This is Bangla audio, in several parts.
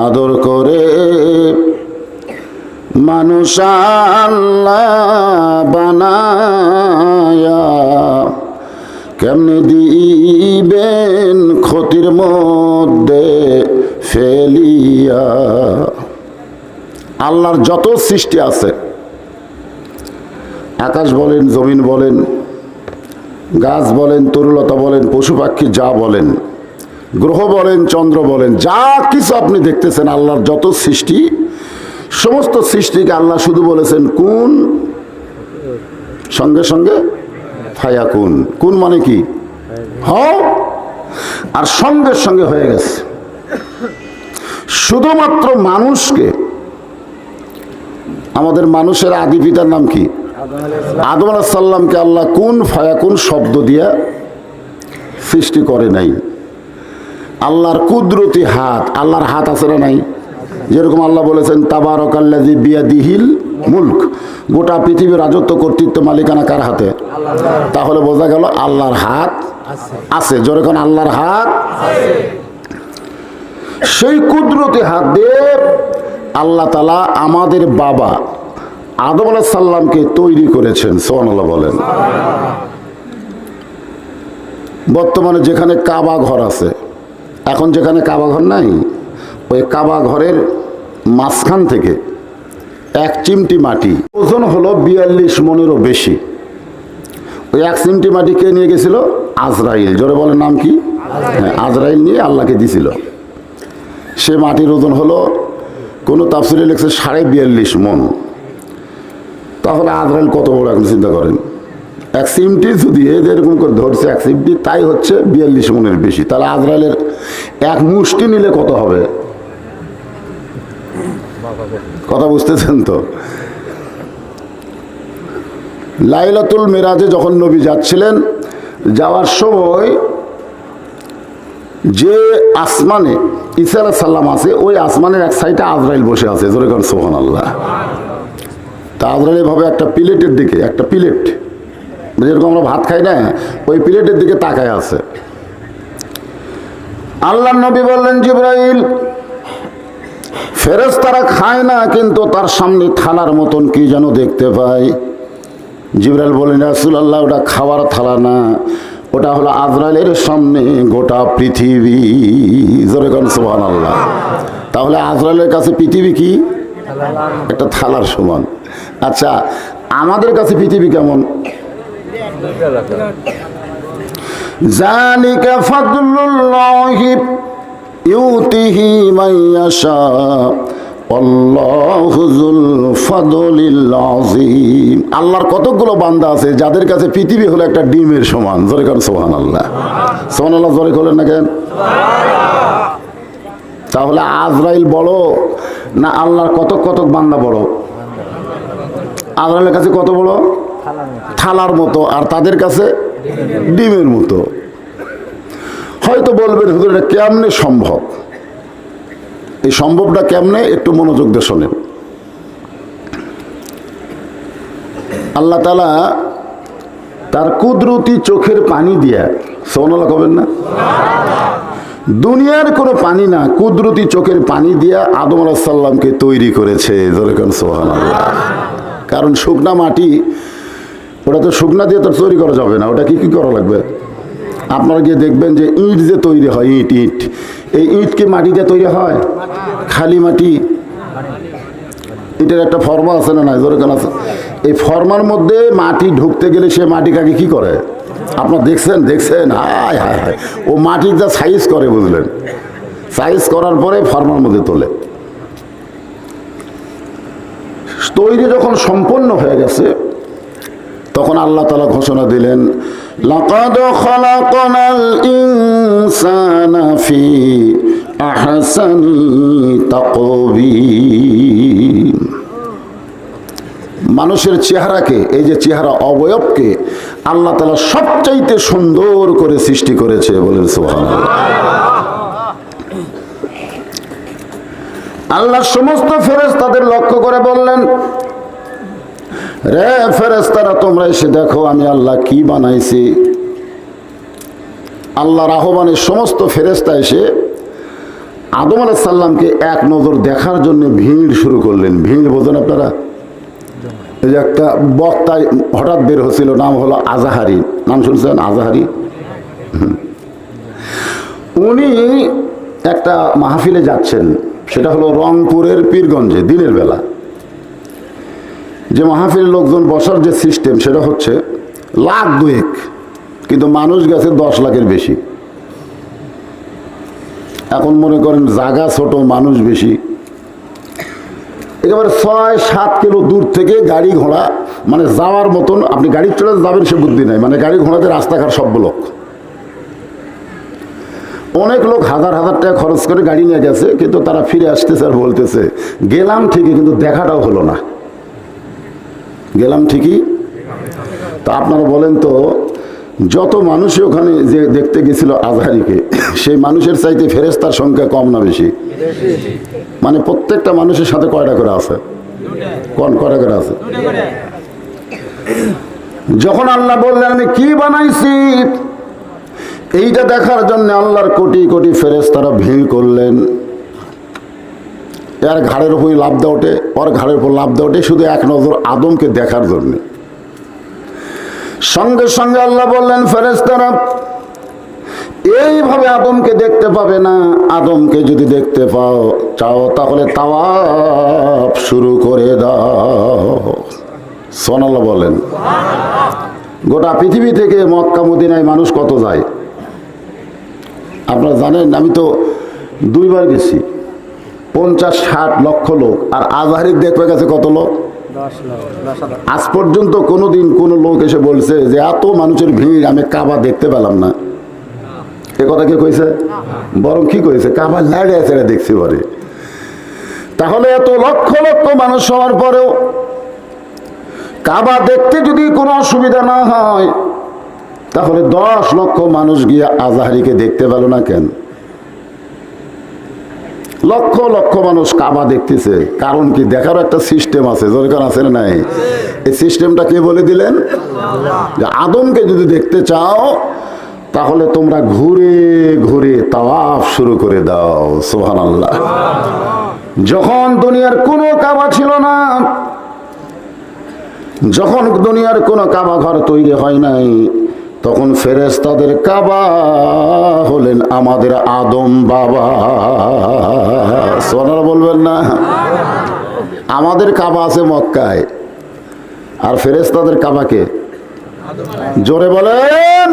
আদর করে মানুষ আল্লাহ বানায়া কেমনে দিবেন ক্ষতির মধ্যে ফেলিয়া। আল্লাহর যত সৃষ্টি আছে, আকাশ বলেন, জমিন বলেন, গাছ বলেন, তরুলতা বলেন, পশু পাখি যা বলেন, গ্রহ বলেন, চন্দ্র বলেন, যা কিছু আপনি দেখতেছেন আল্লাহর যত সৃষ্টি, সমস্ত সৃষ্টিকে আল্লাহ শুধু বলেছেন কুন, সঙ্গে সঙ্গে ফায়াকুন। কুন মানে কি? হও, আর সঙ্গে সঙ্গে হয়ে গেছে। শুধুমাত্র মানুষকে, আমাদের মানুষের আদি পিতার নাম কি? আদম আলাইহিস সালামকে আল্লাহ কুন ফায়াকুন শব্দ দিয়া সৃষ্টি করে নাই। আল্লাহর কুদরতি হাত, আল্লাহর হাত আছে না নাই? যেরকম আল্লাহ বলেছেন তাবারাকাল্লাযী বিয়াদিহিল মুলক, গোটা পৃথিবীর রাজত্ব কর্তৃত্ব মালিকানা কার হাতে? তাহলে বোঝা গেল আল্লাহর হাত আছে। যেরকম আল্লাহর হাত, সেই কুদরতি হাত দিয়ে আল্লাহ তাআলা আমাদের বাবা আদম আলাইহিস সালামকে তৈরি করেছেন। সুবহানাল্লাহ বলেন। বর্তমানে যেখানে কাবা ঘর আছে, এখন যেখানে কাবা ঘর নাই, ওই কাবা ঘরের মাঝখান থেকে এক চিমটি মাটি, ওজন হলো 42 মনেরও বেশি। ওই এক চিমটি মাটি কে নিয়ে গেছিল? আজরাইল। জোরে বলেন নাম কি? হ্যাঁ, আজরাইল নিয়ে আল্লাহকে দিছিল। সে মাটির ওজন হলো, কোনো তাফসিরে লিখছে 42.5 মন। তাহলে আজরাইল কত বড় এখন চিন্তা করেন। এক চিমটি যদি এরকম করে ধরছে, এক চিমটি, তাই হচ্ছে 42 মনের বেশি। তাহলে আজরাইলের এক মুষ্টি নিলে কত হবে? কথা বুঝতেছেন তো? লাইলাতুল মিরাজে যখন নবী যাচ্ছিলেন, যাওয়ার সময় যে আসমানে ঈসা আলাইহিস সালাম আছে, ওই আসমানের এক সাইডে আজরাইল বসে আছে। জোরে করেন সুবহানাল্লাহ। তা আজরাইল এভাবে একটা প্লেটের দিকে, একটা প্লেট যেরকম আমরা ভাত খাই না, ওই প্লেটের দিকে তাকায় আছে। আল্লাহর নবী বললেন, জিবরাইল, ফেরেশতারা খায় না, কিন্তু তার সামনে থালার মতন কি যেন দেখতে পাই। জিবরাইল বলেন, রাসূলুল্লাহ, ওটা খাওয়ার থালা না, ওটা হলো আজরাইলের সামনে গোটা পৃথিবী। জোরে কোন সুবহানাল্লাহ। তাহলে আজরাইলের কাছে পৃথিবী কি? একটা থালার সমান। আচ্ছা, আমাদের কাছে পৃথিবী কেমন? যালিকা ফাদলুল্লাহি ইউতিহি মান ইয়াশা আল্লাহু যুল ফাদলিল আযীম। আল্লাহর কতগুলো বান্দা আছে যাদের কাছে পৃথিবী হলো একটা ডিমের সমান। জোরে করেন সুবহানাল্লাহ। সুবহানাল্লাহ জোরে বলেন না কেন? তাহলে আজরাইল বড় না আল্লাহর কত কত বান্দা বড়? আজরাইলের কাছে কত বড়? থালার মতো, আর তাদের কাছে ডিমের মতো। হয়তো বলবেন, হুজুর, এটা কেমনে সম্ভব? এই সম্ভবটা কেমনে? একটু মনোযোগ দিয়ে শোনেন। আল্লাহ তাআলা তার কুদরতি চোখের পানি দিয়া, সুবহানাল্লাহ কবেন না? দুনিয়ার কোনো পানি না, কুদরতি চোখের পানি দিয়া আদম আলাইহিস সালামকে তৈরি করেছে। জোরে কোন সুবহানাল্লাহ। কারণ শুকনা মাটি, ওটা তো শুকনা দিয়ে তো তৈরি করা যাবে না, ওটা কি কি করা লাগবে? আপনারা গিয়ে দেখবেন যে ইট যে তৈরি হয়, ইট, এই ইট কি মাটি দিয়ে তৈরি হয়? খালি মাটি। ইটের একটা ফর্মা আছে না? জোরে কেন আছে? এই ফর্মার মধ্যে মাটি ঢুকতে গেলে সে মাটিটাকে কি করে? আপনারা দেখছেন? হায় হায় হায়, ও মাটির যা সাইজ করে, বুঝলেন? সাইজ করার পরে ফর্মার মধ্যে তোলে। তৈরি যখন সম্পন্ন হয়ে গেছে, তখন আল্লাহ তাআলা ঘোষণা দিলেন, লাকাদ খালাকনাল ইনসানা ফি আহসানি তাকওয়িম। মানুষের চেহারাকে, এই যে চেহারা অবয়বকে আল্লাহ তাআলা সবচাইতে সুন্দর করে সৃষ্টি করেছে। বলেন সুবহানাল্লাহ। আল্লাহ সমস্ত ফেরেশতাদের লক্ষ্য করে বললেন, রে ফেরেশতারা, তোমরা এসে দেখো আমি আল্লাহ কি বানাইছি। আল্লাহর আহ্বানে সমস্ত ফেরেশতা এসে আদম আলাইহিস সালামকে এক নজর দেখার জন্য ভিড় শুরু করলেন। ভিড় বোঝেন আপনারা? এই যে একটা বক্তায় হঠাৎ বের হচ্ছিল, নাম হলো আজাহারি, নাম শুনছেন? আজাহারি। উনি একটা মাহফিলে যাচ্ছেন, সেটা হলো রংপুরের পীরগঞ্জে, দিনের বেলা। যে মাহফিলের লোকজন বসার যে সিস্টেম সেটা হচ্ছে লাখ দুয়েক, কিন্তু মানুষ গেছে 10 লাখের বেশি। এখন মনে করেন জায়গা ছোট, মানুষ বেশি, একেবারে 6-7 কিলো দূর থেকে গাড়ি ঘোড়া, মানে যাওয়ার মতন, আপনি গাড়ি চলে যাবেন সে বুদ্ধি নাই, মানে গাড়ি ঘোড়াতে রাস্তাঘাট সব ব্লক। অনেক লোক হাজার হাজার টাকা খরচ করে গাড়ি নিয়ে গেছে, কিন্তু তারা ফিরে আসতেছে আর বলতেছে গেলাম ঠিকই, কিন্তু দেখাটাও হলো না। গেলাম ঠিকই, তা আপনারা বলেন তো, যত মানুষই ওখানে যে দেখতে গেছিল আজহারিকে, সেই মানুষের চাইতে ফেরেশতার সংখ্যা কম না বেশি? মানে প্রত্যেকটা মানুষের সাথে কয়টা করে আছে? কয়টা করে আছে? যখন আল্লাহ বললেন আমি কি বানাইছি, এইটা দেখার জন্য আল্লাহর কোটি কোটি ফেরেশতারা ভিড় করলেন। এর ঘাড়ের উপর লাফ দেওয়া ওঠে, ওর ঘাড়ের উপর লাফ দেওয়া ওঠে, শুধু এক নজর আদমকে দেখার জন্য। সঙ্গে সঙ্গে আল্লাহ বললেন ফেরেশতারা এইভাবে আদমকে দেখতে পাবে না, আদমকে যদি দেখতে চাও তাহলে তাওয়াফ শুরু করে দাও। সুবহানাল্লাহ বলেন। গোটা পৃথিবী থেকে মক্কা মদিনায় মানুষ কত যায় আপনারা জানেন? আমি তো 2 বার গেছি, 50-60 লক্ষ লোক। আর আজহারিক দেখবে গেছে কত লোক? 10 লাখ। আজ পর্যন্ত কোনোদিন কোনো লোক এসে বলছে যে এত মানুষের ভিড় আমি কাবা দেখতে পেলাম না? এ কথা কে কইছে? বরং কি কইছে? কাবা লাইড়ে আছে দেখছি পরে। তাহলে এত লক্ষ লক্ষ মানুষ হওয়ার পরেও কাবা দেখতে যদি কোনো অসুবিধা না হয়, তাহলে 10 লক্ষ মানুষ গিয়ে আজহারিকে দেখতে পেল না কেন? লক্ষ লক্ষ মানুষ কাবা দেখতেছে, কারণ কি? দেখারও একটা সিস্টেম আছে, দরকার আছে না নাই? এই সিস্টেমটা কে বলে দিলেন? যে আদমকে যদি দেখতে চাও তাহলে তোমরা ঘুরে ঘুরে তাওয়াফ শুরু করে দাও। সুবহানাল্লাহ। যখন দুনিয়ার কোনো কাবা ছিল না, যখন দুনিয়ার কোনো কাবা ঘর তৈরি হয় নাই, তখন ফেরেশতাদের কাবা হলেন আমাদের আদম বাবা। সুবহানাল্লাহ বলবেন না? আমাদের কাবা আছে মক্কায়, আর ফেরেশতাদের কাবাকে জোরে বলেন।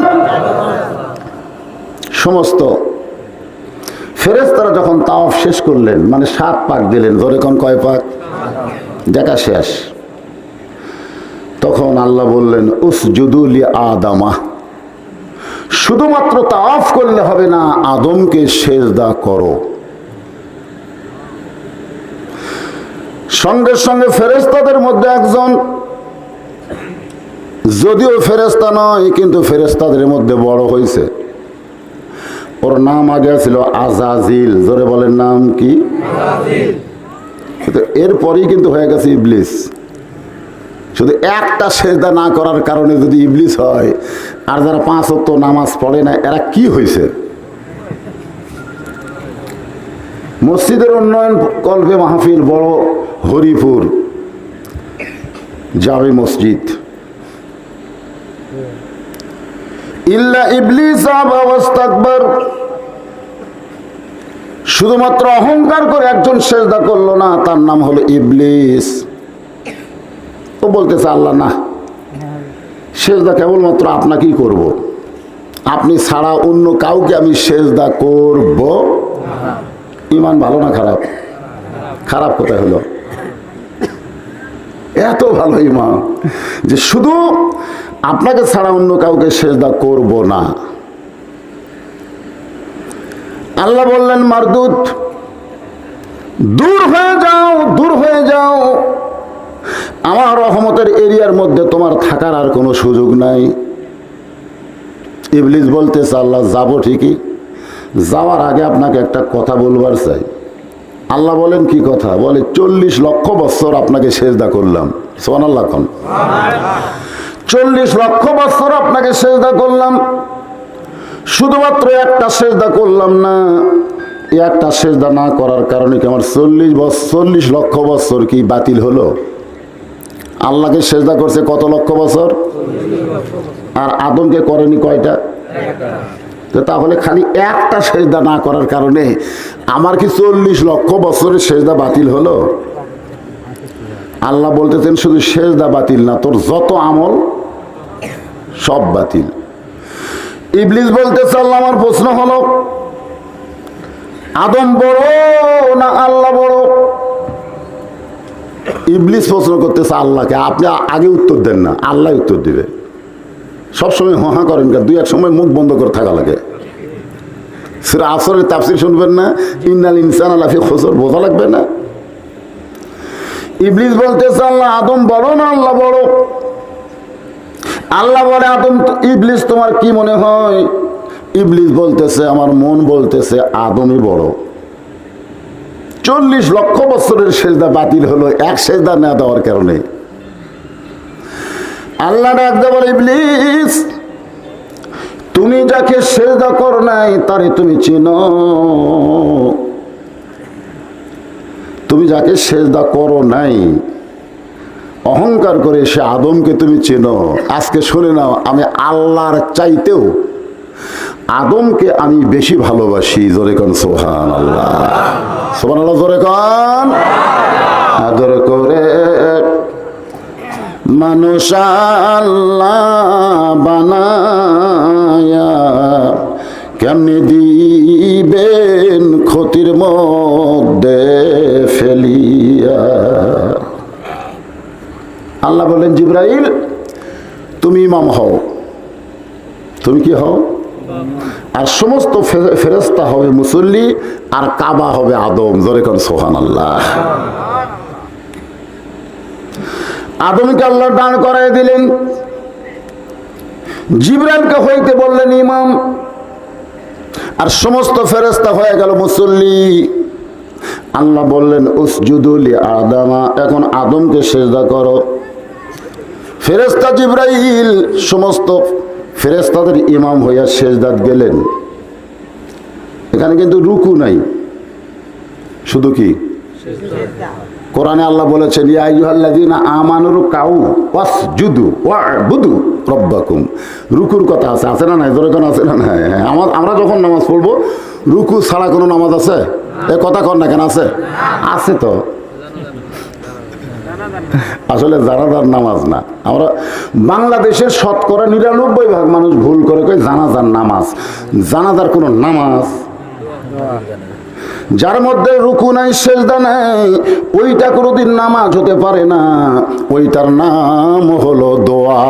সমস্ত ফেরেশতারা যখন তাওয়াফ শেষ করলেন, মানে 7 পাক দিলেন, জোরে কোন কয় পাক? দেখা শেষ। তখন আল্লাহ বললেন উসজুদু লি আদামা, শুধুমাত্র তাওয়াফ করলে হবে না, আদমকে সেজদা করো। সঙ্গে সঙ্গে ফেরেশতাদের মধ্যে একজন, যদিও ফেরেশতা নয় কিন্তু ফেরেশতাদের মধ্যে বড় হয়েছে, ওর নাম আগে ছিল আজাজিল। জোরে বলেন নাম কি? এরপরেই কিন্তু হয়ে গেছে ইবলিস। শুধু একটা সেজদা না করার কারণে যদি ইবলিস হয়, আর যারা 5 ওয়াক্ত নামাজ পড়ে না, এরা কি হয়েছে? মসজিদের উন্নয়ন কল্পে মাহফিল, বড় হরিপুর জামে মসজিদ, ইল্লা ইবলিস আবা ওয়াস্তাকবার, শুধুমাত্র অহংকার করে একজন সেজদা করলো না, তার নাম হলো ইবলিস। ও বলতেছে আল্লাহ না, সেজদা কেবলমাত্র আপনাকেই করব, আপনি ছাড়া অন্য কাউকে আমি সেজদা করব। ইমান ভালো না খারাপ? খারাপ কোথায় হলো? এত ভালো ইমান যে শুধু আপনাকে ছাড়া অন্য কাউকে সেজদা করব না। আল্লাহ বললেন মারদুদ, দূর হয়ে যাও, দূর হয়ে যাও, আমার রহমতের এরিয়ার মধ্যে তোমার থাকার আর কোনো সুযোগ নাই। ইবলিস বলতেছে আল্লাহ যাব ঠিকই, যাওয়ার আগে আপনাকে একটা কথা বলবার চাই। আল্লাহ বলেন কি কথা? বলে 40 লক্ষ বছর আপনাকে সেজদা করলাম। সুবহানাল্লাহ। 40 লক্ষ বছর আপনাকে সেজদা করলাম, শুধুমাত্র একটা সেজদা করলাম না, একটা সেজদা না করার কারণে কি আমার 40 লক্ষ বছর কি বাতিল হলো? আল্লাহকে সেজদা করছে কত লক্ষ বছর, আর আদমকে করেনি কয়টা? তো তাহলে খালি একটা সেজদা না করার কারণে আমার কি 40 লক্ষ বছরের সেজদা বাতিল হলো? আল্লাহ বলতেছেন শুধু সেজদা বাতিল না, তোর যত আমল সব বাতিল। ইবলিস বলতেছে আল্লাহ, আমার প্রশ্ন হলো আদম বড় না আল্লাহ বড়? ইবলিস প্রশ্ন করতেছে আল্লাহকে। আপনি আগে উত্তর দেন না, আল্লাহ উত্তর দিবে। সবসময় হা করেন, দুই এক সময় মুখ বন্ধ করে থাকা লাগে। সূরা আসরের তাফসীর শুনবেন না, ইন্নাল ইনসানা লাফি খুসর, বোঝা লাগবে না? ইবলিস বলতেছে আল্লাহ আদম বড় না আল্লাহ বড়? আল্লাহ বলে আদম, ইবলিস তোমার কি মনে হয়? ইবলিস বলতেছে আমার মন বলতেছে আদমই বড়। 40 লক্ষ বছরের সেজদা বাতিল হলো এক সেজদা না দেওয়ার কারণে। আল্লাহ ডাকতে বলে ইবলিস, তুমি যাকে সেজদা করো নাই তারে তুমি চিনো? তুমি যাকে সেজদা করো নাই অহংকার করে সে আদমকে তুমি চেনো? আজকে শুনে নাও, আমি আল্লাহর চাইতেও আদমকে আমি বেশি ভালোবাসি। জোরে কোন সুবহানাল্লাহ, সুবহানাল্লাহ, জোরে কোন। আদর করে মানুষ আল্লাহ বানায়া কেমনি দিবেন ক্ষতির মধ্যে ফেলিয়া। আল্লাহ বললেন জিবরাইল তুমি ইমাম হও। তুমি কি হও? আর সমস্ত ফেরেশতা হবে মুসল্লি, আর কাবা হবে আদম। জোরে কর সুবহানাল্লাহ। আদমকে আল্লাহ দান করাই দিলেন, জিবরাইলকে হইতে বললেন ইমাম, আর সমস্ত ফেরেশতা হয়ে গেল মুসল্লি। আল্লাহ বললেন উসজুদু লি আদামা, এখন আদমকে সিজদা করো। ফেরেশতা জিবরাইল সমস্ত ফেরেশতাদের ইমাম হইয়া সিজদাত গেলেন। এখানে কিন্তু রুকু নাই, শুধু কি কোরআনে আল্লাহ বলেছেন ইয়া আইয়ুহাল্লাযীনা আমানু রুকাউ ওয়াসজুদু ওয়া'বুদু রাব্বাকুম। রুকুর কথা আছে, আছে না নাই? জোরে কোন আছে না নাই? আমরা যখন নামাজ পড়বো রুকু ছাড়া কোনো নামাজ আছে? এ কথা কর না কেন? আছে, আছে তো। আসলে জানাজার নামাজ না। আমরা বাংলাদেশের শতকরা 99% মানুষ ভুল করে কই জানাজার নামাজ। জানাজার কোনো নামাজ যার মধ্যে রুকু নাই সেজদা নাই, ওইটা কোনোদিন নামাজ হতে পারে না। ওইটার নাম হলো দোয়া।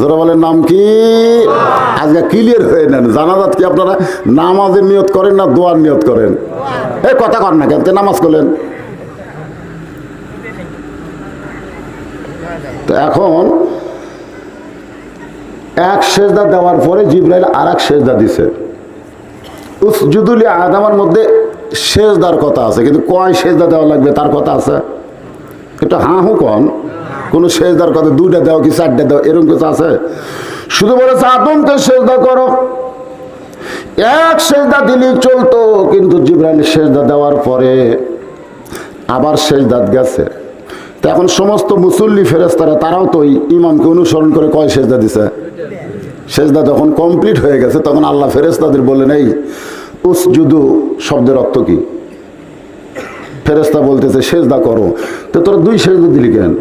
যারা বলেন নাম কি? আজকে ক্লিয়ার হয়ে নেন। জানাজাত কি আপনারা নামাজের নিয়ত করেন না দোয়ার নিয়ত করেন? এই কথা কর না কেন? নামাজ করলেন তো। এখন এক সেজদা দেওয়ার পরে জিবরাইল আর এক সেজদা দিছে। উসজুদু লি আদামের মধ্যে সেজদার কথা আছে, কিন্তু কয় সেজদা দেওয়া লাগবে তার কথা আছে? এটা হা হু কন। কোন সেজদার কথা 2টা দেওয়া কি 4টা দেওয়া এরকম কিছু আছে? শুধু বলেছে আদমকে সেজদা করো। এক সেজদা দিলেই চলতো, কিন্তু জিবরাইল সেজদা দেওয়ার পরে আবার সেজদাত গেছে। তো এখন সমস্ত মুসল্লি ফেরেশতারা তারাও তো ইমামকে অনুসরণ করে কয় সেজদা দিছে? সেজদা যখন কমপ্লিট হয়ে গেছে তখন আল্লাহ ফেরেশতাদের বললেন এই উসজুদু শব্দের অর্থ কি? ফেরেশতা বলতেছে সেজদা করো। তো তোরা 2 সেজদা দিলি কেন?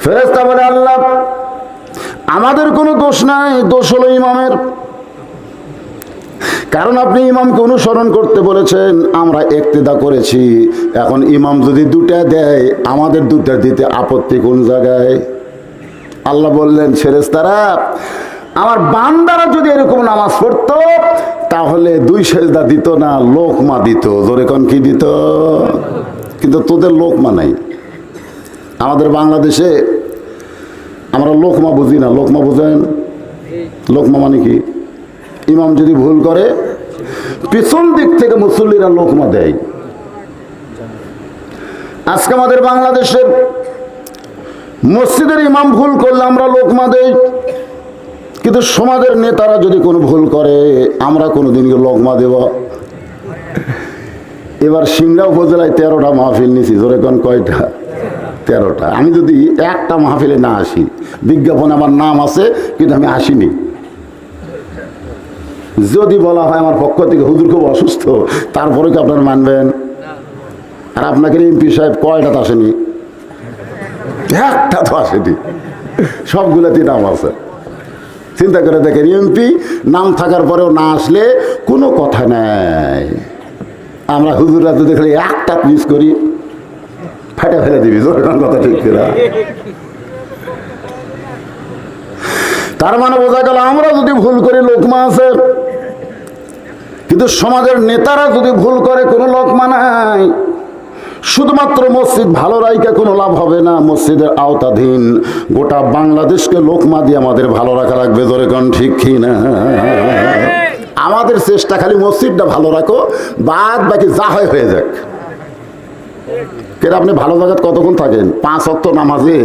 ফেরেশতা বলে আল্লাহ আমাদের কোনো দোষ নাই, দোষ হলো ইমামের। কারণ আপনি ইমামকে অনুসরণ করতে বলেছেন, আমরা ইক্তেদা করেছি। এখন ইমাম যদি 2টা দেয়, আমাদের 2টা দিতে আপত্তি কোন জায়গায়? আল্লাহ বললেন ফেরেশতারা আমার বান্দারা যদি এরকম নামাজ পড়তো তাহলে 2 সেজদা দিত না, লোকমা দিত। জোরে কোন কি দিত? কিন্তু তোদের লোকমা নাই। আমাদের বাংলাদেশে আমরা লোকমা বুঝি না। লোকমা বুঝেন? লোকমা মানে কি? ইমাম যদি ভুল করে পিছন দিক থেকে মুসল্লিরা লোকমা দেয়। আজকে আমাদের বাংলাদেশের মসজিদের ইমাম ভুল করলে আমরা লোকমা দেই, কিন্তু সমাজের নেতারা যদি কোনো ভুল করে আমরা কোনোদিন লগমা দেব। এবার সিংড়া উপজেলায় 13টা মাহফিল নিছি, জোরে কোন কয়টা? 13টা। আমি যদি একটা মাহফিলে না আসি, বিজ্ঞাপনে আমার নাম আছে কিন্তু আমি আসিনি, যদি বলা হয় আমার পক্ষ থেকে হুজুর খুব অসুস্থ, তারপরে কি আপনারা মানবেন? আর আপনাকে এমপি সাহেব কয়টা আসেনি? একটা তো আসেনি, সবগুলোতে নাম আছে। চিন্তা করে দেখেন, এমপি নাম থাকার পরেও না আসলে কোনো কথা নাই। আমরা হুজুররা যদি দেখলে একটা মিস করি, ফাটা ফেলে দিবি, জোর কথা ঠিক কিনা? তার মানে বোঝা গেল আমরা যদি ভুল করি লোকমা আছে, কিন্তু সমাজের নেতারা যদি ভুল করে কোনো লোকমা নাই। শুধুমাত্র মসজিদ ভালো রাইকা কোনো লাভ হবে না, মসজিদের আওতাধীন গোটা বাংলাদেশকে লোকমা দিয়ে আমাদের ভালো রাখা লাগবে, ধরে কোন ঠিক কি না? আমাদের চেষ্টা খালি মসজিদটা ভালো রাখো, বাদ বাকি যা হয় হয়ে যাক। কেন আপনি ভালো জায়গায় কতক্ষণ থাকেন? 5 ওয়াক্ত নামাজে,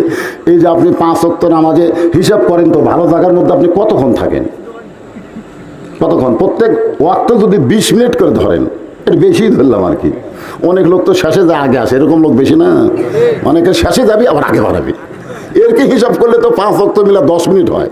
এই যে আপনি 5 ওয়াক্ত নামাজে হিসাব করেন তো ভালো জায়গার মধ্যে আপনি কতক্ষণ থাকেন? কতক্ষণ? প্রত্যেক ওয়াক্ত যদি 20 মিনিট করে ধরেন, এটা বেশি ধরলাম আর কি। অনেক লোক তো শেষে যা আগে আসে, এরকম লোক বেশি না? অনেকে শেষে যাবি আবার আগে বাড়াবি, এর কি হিসাব করলে তো 5 ওয়াক্ত মিলা 10 মিনিট হয়।